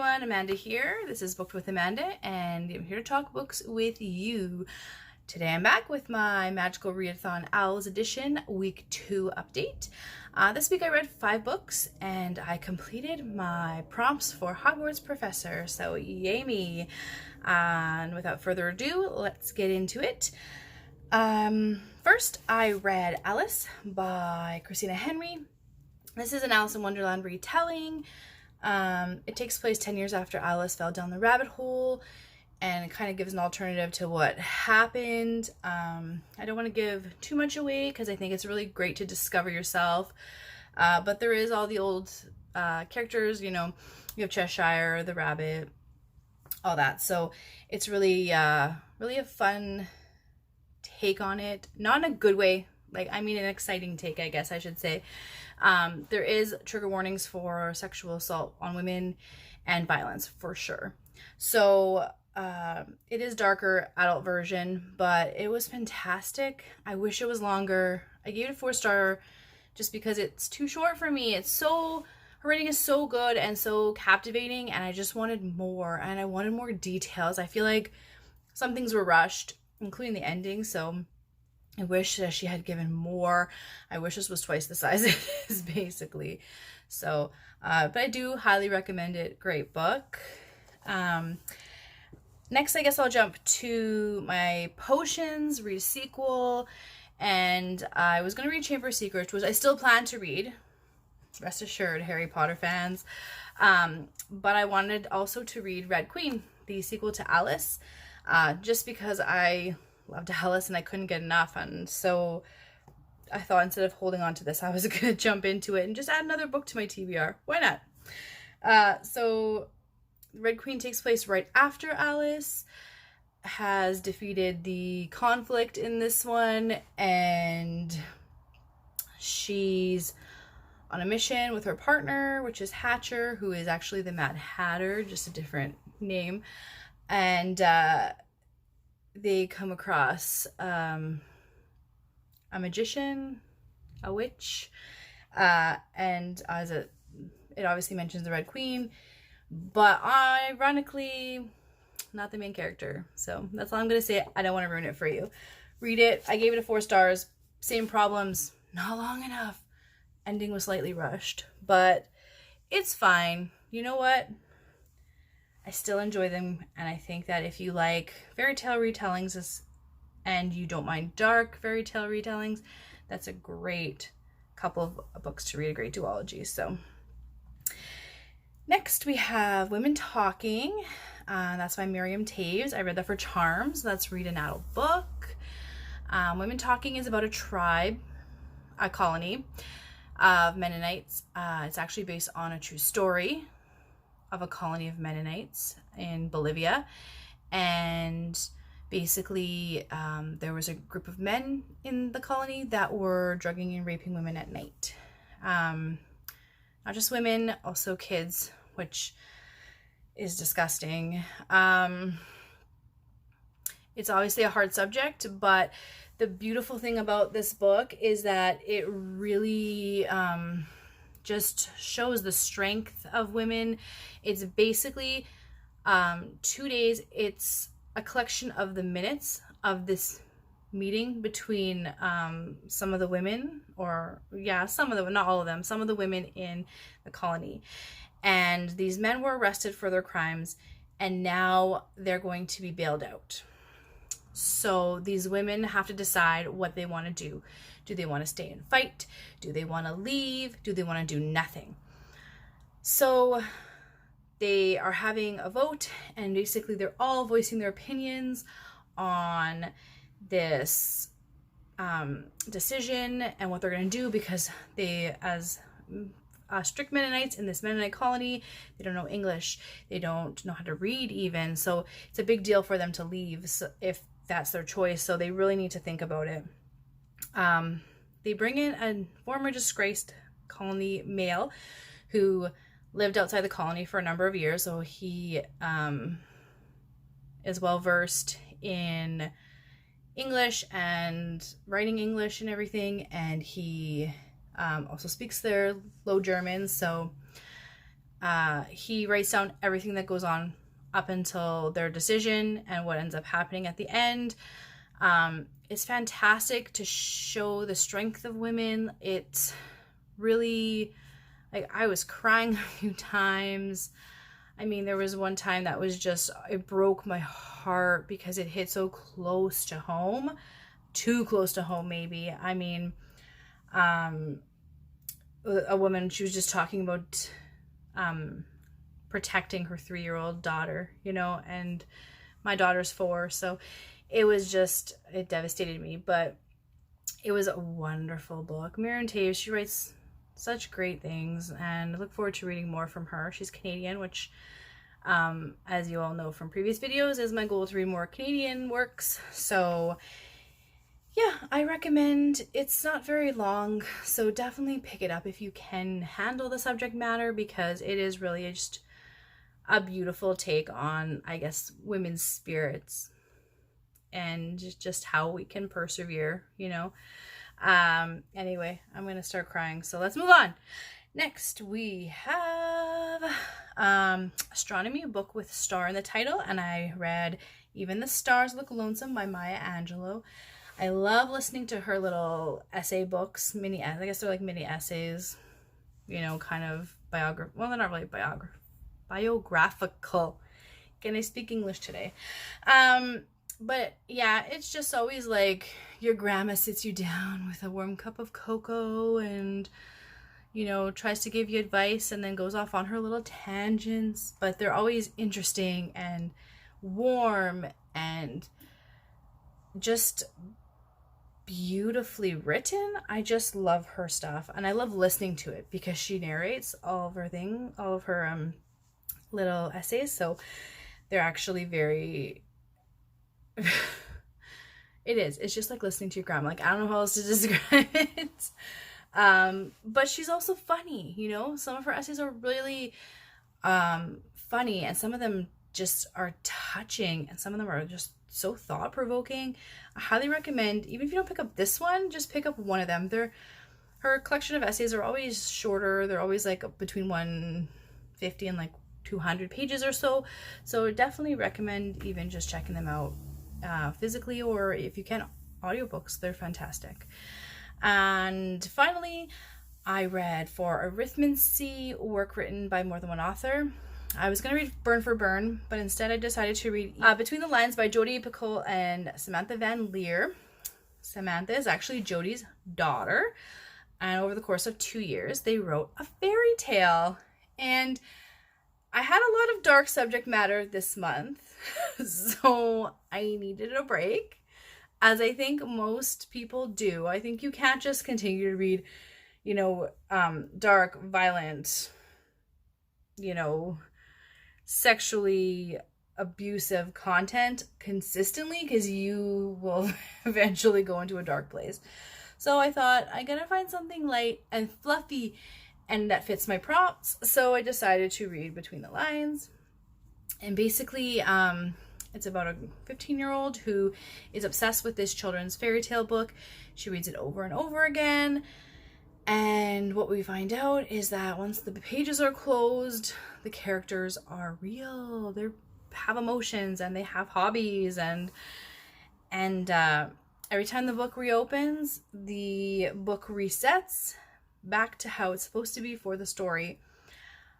everyone, Amanda here. This is Booked with Amanda, and I'm here to talk books with you. Today I'm back with my Magical Readathon OWLS edition week 2 update. This week I read 5 books and I completed my prompts for Hogwarts Professor, so yay me. And without further ado, let's get into it. First I read Alice by Christina Henry. This is an Alice in Wonderland retelling. It takes place 10 years after Alice fell down the rabbit hole, and it kind of gives an alternative to what happened. I don't want to give too much away because I think it's really great to discover yourself, but there is all the old characters, you know, you have Cheshire, the rabbit, all that, so it's really really a fun take on it, not in a good way, like, I mean an exciting take, I guess I should say. There is trigger warnings for sexual assault on women and violence for sure. So it is darker adult version, but it was fantastic. I wish it was longer. I gave it a 4-star just because it's too short for me. It's so, her writing is so good and so captivating, and I just wanted more, and I wanted more details. I feel like some things were rushed, including the ending, so I wish that she had given more. I wish this was twice the size it is, basically. So, but I do highly recommend it. Great book. Next, I guess I'll jump to my potions, read a sequel, and I was going to read Chamber of Secrets, which I still plan to read. Rest assured, Harry Potter fans. But I wanted also to read Red Queen, the sequel to Alice, just because I loved Alice and I couldn't get enough, and so I thought instead of holding on to this, I was gonna jump into it and just add another book to my TBR. Why not? So Red Queen takes place right after Alice has defeated the conflict in this one, and she's on a mission with her partner, which is Hatcher, who is actually the Mad Hatter, just a different name, and they come across a magician, a witch, and as it obviously mentions the Red Queen, but ironically not the main character. So that's all I'm gonna say. I don't want to ruin it for you. Read it. I gave it a 4 stars. Same problems, not long enough, ending was slightly rushed, but it's fine. You know what, I still enjoy them, and I think that if you like fairy tale retellings and you don't mind dark fairy tale retellings, that's a great couple of books to read, a great duology. So next we have Women Talking. That's by Miriam Taves. I read that for Charms. Let's read an adult book. Women Talking is about a tribe, a colony of Mennonites. It's actually based on a true story of a colony of Mennonites in Bolivia, and basically there was a group of men in the colony that were drugging and raping women at night. Not just women, also kids, which is disgusting. It's obviously a hard subject, but the beautiful thing about this book is that it really just shows the strength of women. It's basically 2 days. It's a collection of the minutes of this meeting between some of the women, or yeah, some of them, not all of them, some of the women in the colony. And these men were arrested for their crimes, and now they're going to be bailed out. So these women have to decide what they want to do. Do they want to stay and fight? Do they want to leave? Do they want to do nothing? So they are having a vote, and basically they're all voicing their opinions on this decision and what they're going to do, because they, as strict Mennonites in this Mennonite colony, they don't know English, they don't know how to read even, so it's a big deal for them to leave, so if that's their choice, so they really need to think about it. They bring in a former disgraced colony male who lived outside the colony for a number of years, so he is well versed in English and writing English and everything, and he also speaks their Low German, so He writes down everything that goes on up until their decision and what ends up happening at the end. It's fantastic to show the strength of women. It's really, like, I was crying a few times. I mean, there was one time that was just, it broke my heart because it hit so close to home. Too close to home, maybe. I mean, a woman, she was just talking about protecting her 3-year-old daughter, you know, and my daughter's 4, so it was just, it devastated me, but it was a wonderful book. Miriam Taves, she writes such great things, and I look forward to reading more from her. She's Canadian, which, as you all know from previous videos, is my goal to read more Canadian works. So yeah, I recommend. It's not very long, so definitely pick it up if you can handle the subject matter, because it is really just a beautiful take on, I guess, women's spirits and just how we can persevere, you know. Anyway, I'm gonna start crying, so let's move on. Next we have Astronomy, a book with star in the title, and I read Even the Stars Look Lonesome by Maya Angelou. I love listening to her little essay books, I guess they're like mini essays, you know, kind of well, they're not really biographical. Can I speak English today? But yeah, it's just always like your grandma sits you down with a warm cup of cocoa and, you know, tries to give you advice and then goes off on her little tangents, but they're always interesting and warm and just beautifully written. I just love her stuff, and I love listening to it because she narrates all of her little essays, so they're actually very it's just like listening to your grandma. Like, I don't know how else to describe it. But she's also funny, you know. Some of her essays are really funny, and some of them just are touching, and some of them are just so thought-provoking. I highly recommend, even if you don't pick up this one, just pick up one of them. Her collection of essays are always shorter. They're always like between 150 and like 200 pages or so. So definitely recommend even just checking them out physically, or if you can, audiobooks. They're fantastic. And finally, I read For Arrhythmia, work written by more than one author. I was going to read Burn for Burn, but instead I decided to read Between the Lines by Jodi Picoult and Samantha Van Leer. Samantha is actually Jodi's daughter, and over the course of 2 years, they wrote a fairy tale. And I had a lot of dark subject matter this month, so I needed a break, as I think most people do. I think you can't just continue to read, you know, dark, violent, you know, sexually abusive content consistently, because you will eventually go into a dark place. So I thought, I gotta find something light and fluffy and that fits my prompts. So I decided to read Between the Lines. And basically, it's about a 15-year-old who is obsessed with this children's fairy tale book. She reads it over and over again. And what we find out is that once the pages are closed, the characters are real. They have emotions and they have hobbies, and every time the book reopens, the book resets back to how it's supposed to be for the story.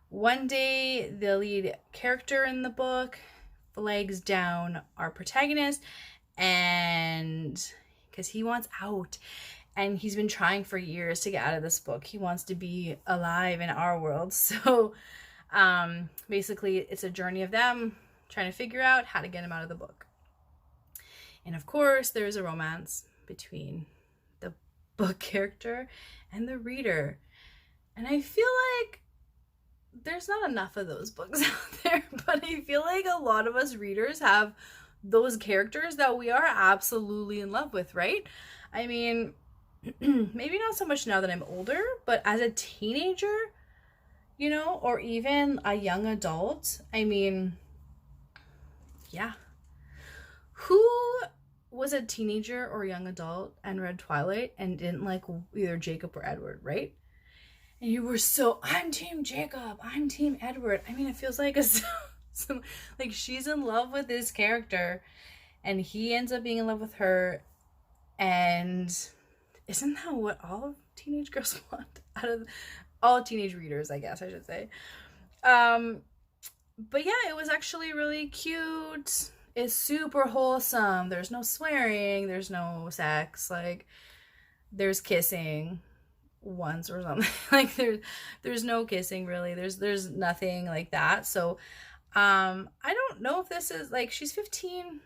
One day, the lead character in the book flags down our protagonist, and because he wants out, and he's been trying for years to get out of this book. He wants to be alive in our world. So basically, it's a journey of them trying to figure out how to get him out of the book. And of course, there's a romance between the book character and the reader. And I feel like there's not enough of those books out there, but I feel like a lot of us readers have those characters that we are absolutely in love with, right? I mean, maybe not so much now that I'm older, but as a teenager, you know, or even a young adult, I mean, yeah. Who was a teenager or young adult and read Twilight and didn't like either Jacob or Edward, right? And you were so, I'm Team Jacob, I'm Team Edward. I mean, it feels like like she's in love with this character and he ends up being in love with her. And isn't that what all teenage girls want out of all teenage readers, I guess I should say. But yeah, it was actually really cute. It's super wholesome. There's no swearing, there's no sex, like there's kissing once or something. Like there's no kissing really. There's nothing like that. So I don't know if this is like, she's 15.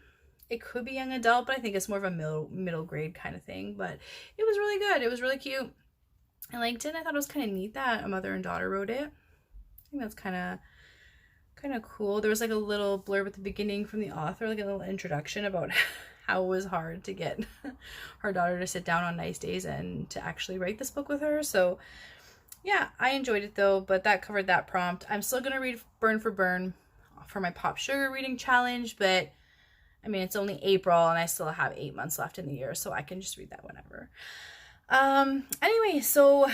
It could be young adult, but I think it's more of a middle grade kind of thing. But it was really good. It was really cute. I liked it. I thought it was kind of neat that a mother and daughter wrote it. I think that's kind of cool. There was like a little blurb at the beginning from the author, like a little introduction about how it was hard to get her daughter to sit down on nice days and to actually write this book with her. So yeah, I enjoyed it though, but that covered that prompt. I'm still gonna read Burn for Burn for my Pop Sugar reading challenge, but I mean, it's only April and I still have 8 months left in the year, so I can just read that whenever. Anyway, so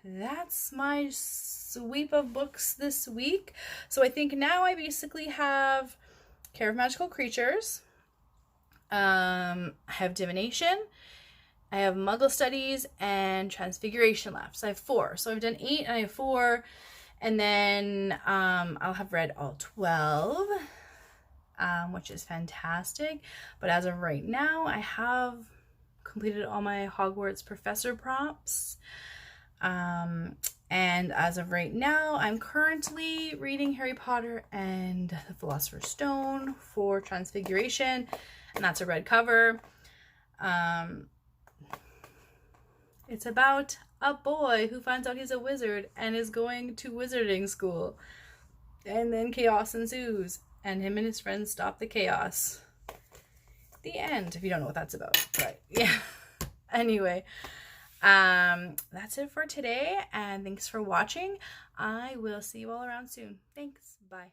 that's my sweep of books this week. So I think now I basically have Care of Magical Creatures, I have Divination, I have Muggle Studies, and Transfiguration left. So I have 4. So I've done 8 and I have 4. And then I'll have read all 12, which is fantastic. But as of right now, I have completed all my Hogwarts professor prompts. And as of right now, I'm currently reading Harry Potter and the Philosopher's Stone for Transfiguration, and that's a red cover. It's about a boy who finds out he's a wizard and is going to wizarding school, and then chaos ensues, and him and his friends stop the chaos. The end, if you don't know what that's about. But yeah. Anyway, that's it for today, and thanks for watching. I will see you all around soon. Thanks. Bye.